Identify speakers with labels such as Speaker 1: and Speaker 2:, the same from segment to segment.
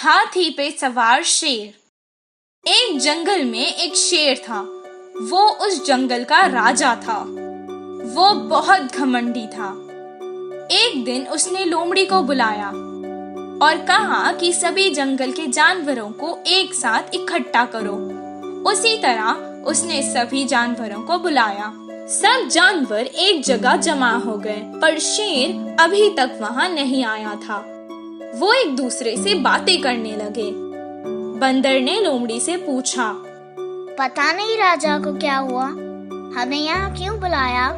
Speaker 1: हाथी पे सवार शेर। एक जंगल में एक शेर था। वो उस जंगल का राजा था। वो बहुत घमंडी था। एक दिन उसने लोमड़ी को बुलाया और कहा कि सभी जंगल के जानवरों को एक साथ इकट्ठा करो। उसी तरह उसने सभी जानवरों को बुलाया। सब जानवर एक जगह जमा हो गए, पर शेर अभी तक वहां नहीं आया था। वो एक दूसरे से बातें करने लगे। बंदर ने लोमड़ी से पूछा,
Speaker 2: पता नहीं राजा को क्या हुआ, हमें यहाँ क्यों बुलाया?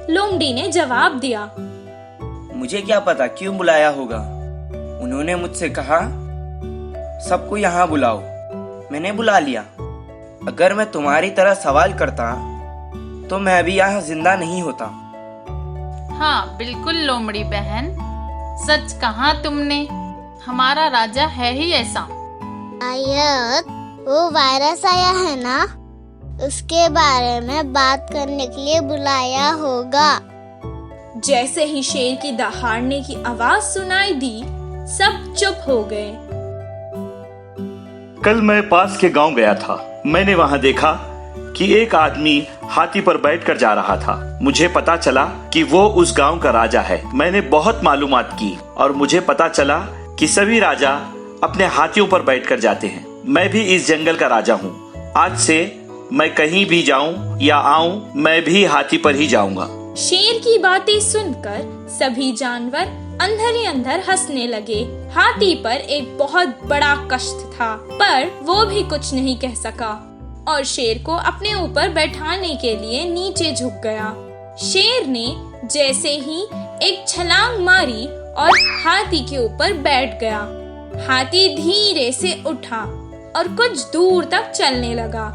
Speaker 1: लोमड़ी ने जवाब दिया,
Speaker 3: मुझे क्या पता क्यों बुलाया होगा। उन्होंने मुझसे कहा सबको यहाँ बुलाओ, मैंने बुला लिया। अगर मैं तुम्हारी तरह सवाल करता तो मैं अभी यहाँ जिंदा नहीं होता।
Speaker 4: हाँ बिल्कुल लोमड़ी बहन, सच कहा तुमने। हमारा राजा है ही ऐसा।
Speaker 2: शायद वो वायरस आया है ना, उसके बारे में बात करने के लिए बुलाया होगा।
Speaker 1: जैसे ही शेर की दहाड़ने की आवाज सुनाई दी, सब चुप हो गए।
Speaker 5: कल मैं पास के गांव गया था। मैंने वहां देखा कि एक आदमी हाथी पर बैठकर जा रहा था। मुझे पता चला कि वो उस गांव का राजा है। मैंने बहुत मालूमात की और मुझे पता चला कि सभी राजा अपने हाथियों पर बैठकर जाते हैं। मैं भी इस जंगल का राजा हूँ। आज से मैं कहीं भी जाऊँ या आऊँ, मैं भी हाथी पर ही जाऊँगा।
Speaker 1: शेर की बातें सुनकर सभी जानवर अंदर ही अंदर हंसने लगे। हाथी पर एक बहुत बड़ा कष्ट था, पर वो भी कुछ नहीं कह सका और शेर को अपने ऊपर बैठाने के लिए नीचे झुक गया। शेर ने जैसे ही एक छलांग मारी और हाथी के ऊपर बैठ गया। हाथी धीरे से उठा और कुछ दूर तक चलने लगा।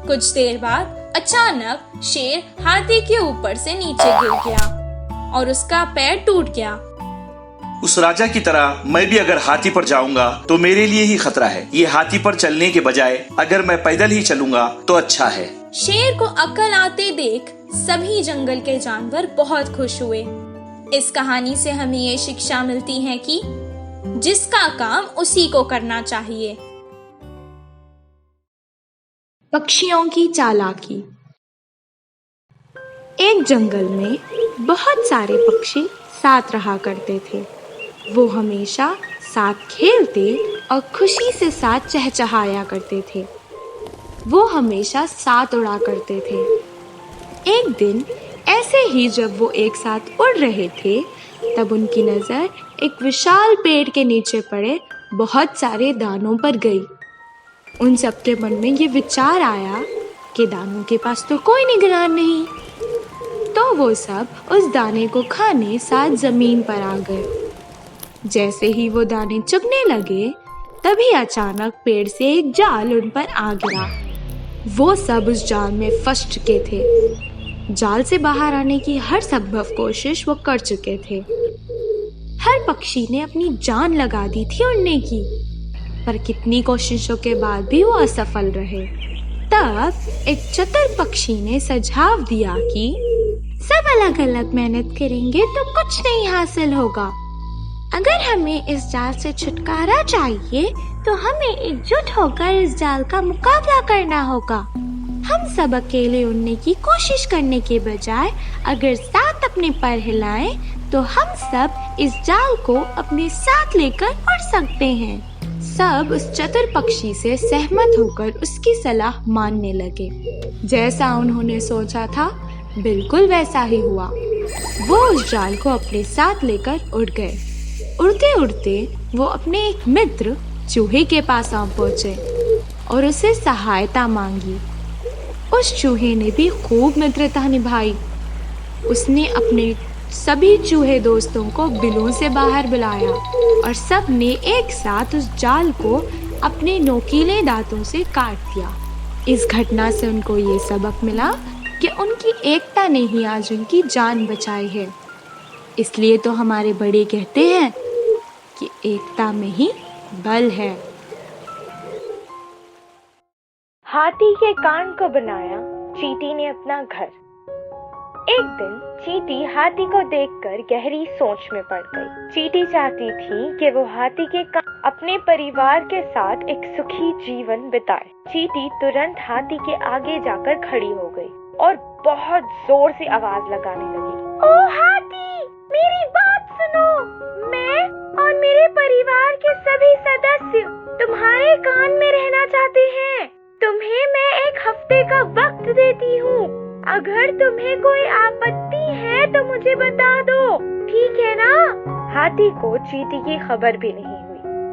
Speaker 1: कुछ देर बाद अचानक शेर हाथी के ऊपर से नीचे गिर गया और उसका पैर टूट गया।
Speaker 5: उस राजा की तरह मैं भी अगर हाथी पर जाऊंगा तो मेरे लिए ही खतरा है। ये हाथी पर चलने के बजाय अगर मैं पैदल ही चलूंगा तो अच्छा है।
Speaker 1: शेर को अकल आते देख सभी जंगल के जानवर बहुत खुश हुए। इस कहानी से हमें ये शिक्षा मिलती है कि जिसका काम उसी को करना चाहिए। पक्षियों की चालाकी। एक जंगल में बहुत सारे पक्षी साथ रहा करते थे। वो हमेशा साथ खेलते और खुशी से साथ चहचहाया करते थे। वो हमेशा साथ उड़ा करते थे। एक दिन ऐसे ही जब वो एक साथ उड़ रहे थे, तब उनकी नज़र एक विशाल पेड़ के नीचे पड़े बहुत सारे दानों पर गई। उन सबके मन में ये विचार आया कि दानों के पास तो कोई निगरान नहीं, तो वो सब उस दाने को खाने साथ जमीन पर आ गए। जैसे ही वो दाने चुगने लगे, तभी अचानक पेड़ से एक जाल उन पर आ गिरा। वो सब उस जाल में फंस चुके थे। जाल से बाहर आने की हर संभव कोशिश वो कर चुके थे। हर पक्षी ने अपनी जान लगा दी थी उड़ने की, पर कितनी कोशिशों के बाद भी वो असफल रहे। तब एक चतुर पक्षी ने सुझाव दिया कि सब अलग अलग मेहनत करेंगे तो कुछ नहीं हासिल होगा। अगर हमें इस जाल से छुटकारा चाहिए तो हमें एकजुट होकर इस जाल का मुकाबला करना होगा। हम सब अकेले उड़ने की कोशिश करने के बजाय अगर साथ अपने पर हिलाएं तो हम सब इस जाल को अपने साथ लेकर उड़ सकते हैं। सब उस चतुर पक्षी से सहमत होकर उसकी सलाह मानने लगे। जैसा उन्होंने सोचा था बिल्कुल वैसा ही हुआ। वो उस जाल को अपने साथ लेकर उड़ गए। उड़ते उड़ते वो अपने एक मित्र चूहे के पास आ पहुंचे और उसे सहायता मांगी। उस चूहे ने भी खूब मित्रता निभाई। उसने अपने सभी चूहे दोस्तों को बिलों से बाहर बुलाया और सब ने एक साथ उस जाल को अपने नोकीले दांतों से काट दिया। इस घटना से उनको ये सबक मिला कि उनकी एकता ने ही आज उनकी जान बचाई है। इसलिए तो हमारे बड़े कहते हैं कि एकता में ही बल है।
Speaker 6: हाथी के कान को बनाया चींटी ने अपना घर। एक दिन चींटी हाथी को देखकर गहरी सोच में पड़ गई। चींटी चाहती थी कि वो हाथी के अपने परिवार के साथ एक सुखी जीवन बिताए। चींटी तुरंत हाथी के आगे जाकर खड़ी हो गई और बहुत जोर से आवाज लगाने लगी। ओ हाथी, मेरी बात सुनो। मैं और मेरे परिवार के सभी सदस्य तुम्हारे कान में रहना चाहते हैं। तुम्हें मैं एक हफ्ते का वक्त देती हूँ। अगर तुम्हें कोई आपत्ति है तो मुझे बता दो, ठीक है ना? हाथी को चींटी की खबर भी नहीं हुई।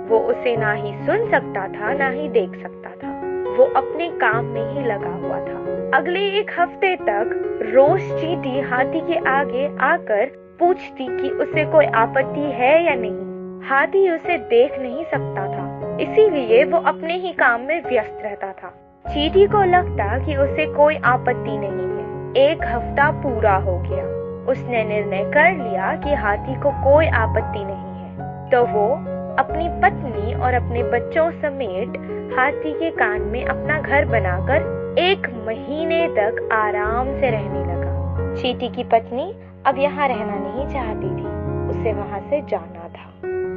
Speaker 6: वो उसे ना ही सुन सकता था ना ही देख सकता था। वो अपने काम में ही लगा हुआ था। अगले एक हफ्ते तक रोज चींटी हाथी के आगे आकर पूछती कि उसे कोई आपत्ति है या नहीं। हाथी उसे देख नहीं सकता था, इसीलिए वो अपने ही काम में व्यस्त रहता था। चींटी को लगता कि उसे कोई आपत्ति नहीं है। एक हफ्ता पूरा हो गया। उसने निर्णय कर लिया कि हाथी को कोई आपत्ति नहीं है, तो वो अपनी पत्नी और अपने बच्चों समेत हाथी के कान में अपना घर बनाकर 1 महीने तक आराम से रहने लगा। चींटी की पत्नी अब यहाँ रहना नहीं चाहती थी, उसे वहाँ से जाना था।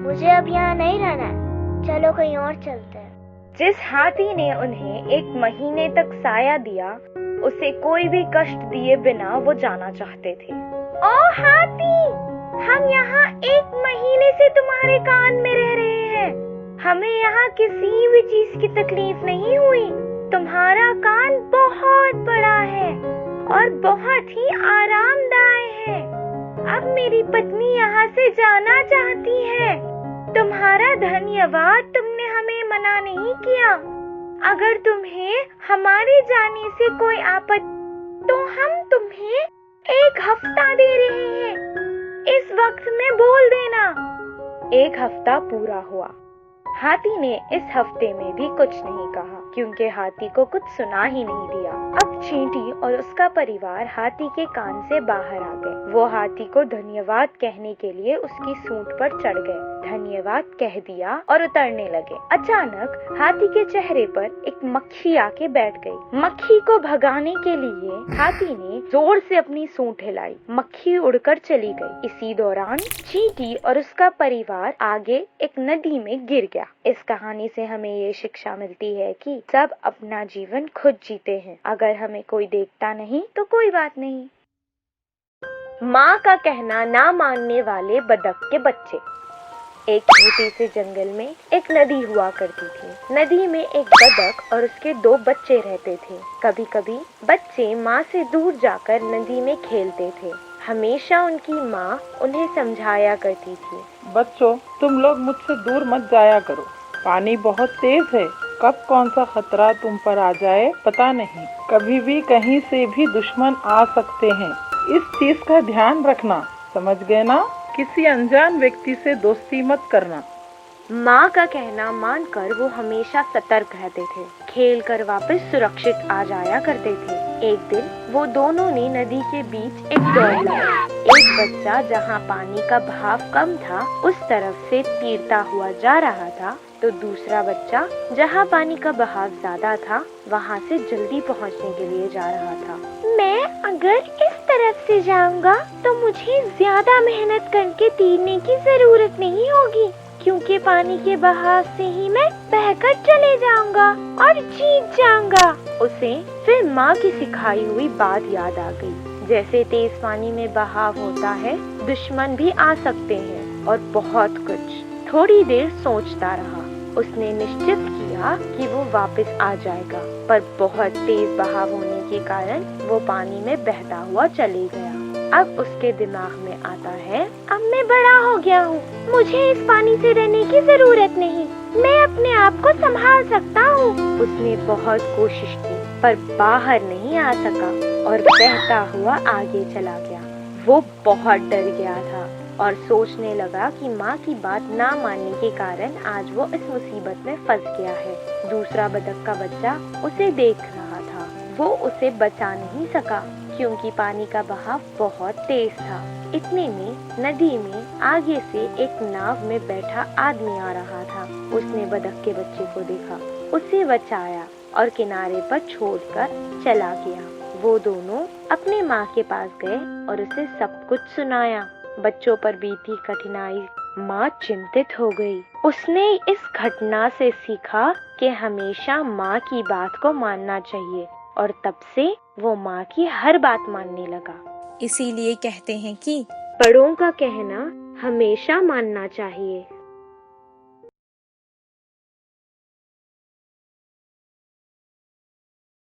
Speaker 2: मुझे अब यहाँ नहीं रहना है, चलो कहीं और चलते हैं।
Speaker 6: जिस हाथी ने उन्हें 1 महीने तक साया दिया, उसे कोई भी कष्ट दिए बिना वो जाना चाहते थे। ओ हाथी, हम यहाँ 1 महीने से तुम्हारे कान में रह रहे हैं। हमें यहाँ किसी भी चीज की तकलीफ नहीं हुई। तुम्हारा कान बहुत बड़ा है और बहुत ही आरामदायक है। अब मेरी पत्नी यहाँ से जाना चाहती है। तुम्हारा धन्यवाद, तुमने हमें मना नहीं किया। अगर तुम्हें हमारे जाने से कोई आपत्ति तो हम तुम्हें 1 हफ्ता दे रहे हैं। इस वक्त में बोल देना। 1 हफ्ता पूरा हुआ। हाथी ने इस हफ्ते में भी कुछ नहीं कहा, क्योंकि हाथी को कुछ सुना ही नहीं दिया। अब चींटी और उसका परिवार हाथी के कान से बाहर आ गए। वो हाथी को धन्यवाद कहने के लिए उसकी सूंड पर चढ़ गए। धन्यवाद कह दिया और उतरने लगे। अचानक हाथी के चेहरे पर एक मक्खी आके बैठ गई। मक्खी को भगाने के लिए हाथी ने जोर से अपनी सूंड हिलाई। मक्खी उड़कर चली गई। इसी दौरान चींटी और उसका परिवार आगे एक नदी में गिर गया। इस कहानी से हमें ये शिक्षा मिलती है कि सब अपना जीवन खुद जीते हैं। अगर हमें कोई देखता नहीं तो कोई बात नहीं। माँ का कहना ना मानने वाले बतख के बच्चे। एक छोटे से जंगल में एक नदी हुआ करती थी। नदी में एक बतख और उसके 2 बच्चे रहते थे। कभी कभी बच्चे माँ से दूर जाकर नदी में खेलते थे। हमेशा उनकी माँ उन्हें समझाया करती थी,
Speaker 7: बच्चों, तुम लोग मुझसे दूर मत जाया करो। पानी बहुत तेज है, कब कौन सा खतरा तुम पर आ जाए पता नहीं। कभी भी कहीं से भी दुश्मन आ सकते हैं। इस चीज का ध्यान रखना, समझ गए ना? किसी अनजान व्यक्ति से दोस्ती मत करना।
Speaker 6: माँ का कहना मानकर वो हमेशा सतर्क रहते थे। खेल कर वापस सुरक्षित आ जाया करते थे। एक दिन वो दोनों ने नदी के बीच एक दौड़ लगाई। एक बच्चा जहाँ पानी का बहाव कम था उस तरफ से तीरता हुआ जा रहा था, तो दूसरा बच्चा जहाँ पानी का बहाव ज्यादा था वहाँ से जल्दी पहुँचने के लिए जा रहा था। मैं अगर इस तरफ से जाऊंगा तो मुझे ज्यादा मेहनत करके तीरने की जरूरत नहीं होगी, क्योंकि पानी के बहाव से ही मैं बहकर चले जाऊंगा और जीत जाऊंगा। उसे फिर माँ की सिखाई हुई बात याद आ गई। जैसे तेज पानी में बहाव होता है, दुश्मन भी आ सकते हैं और बहुत कुछ। थोड़ी देर सोचता रहा। उसने निश्चित किया कि वो वापस आ जाएगा, पर बहुत तेज बहाव होने के कारण वो पानी में बहता हुआ चले गया। अब उसके दिमाग में आता है, अब मैं बड़ा हो गया हूँ, मुझे इस पानी से डरने की जरूरत नहीं, मैं अपने आप को संभाल सकता हूँ। उसने बहुत कोशिश की पर बाहर नहीं आ सका और बहता हुआ आगे चला गया। वो बहुत डर गया था और सोचने लगा कि माँ की बात ना मानने के कारण आज वो इस मुसीबत में फंस गया है। दूसरा बतख का बच्चा उसे देख रहा था। वो उसे बचा नहीं सका क्योंकि पानी का बहाव बहुत तेज था। इतने में नदी में आगे से एक नाव में बैठा आदमी आ रहा था। उसने बतख के बच्चे को देखा, उसे बचाया और किनारे पर छोड़कर चला गया। वो दोनों अपने माँ के पास गए और उसे सब कुछ सुनाया। बच्चों पर बीती कठिनाई माँ चिंतित हो गई। उसने इस घटना से सीखा कि हमेशा माँ की बात को मानना चाहिए और तब से वो माँ की हर बात मानने लगा।
Speaker 1: इसीलिए कहते हैं कि
Speaker 6: बड़ों का कहना हमेशा मानना चाहिए।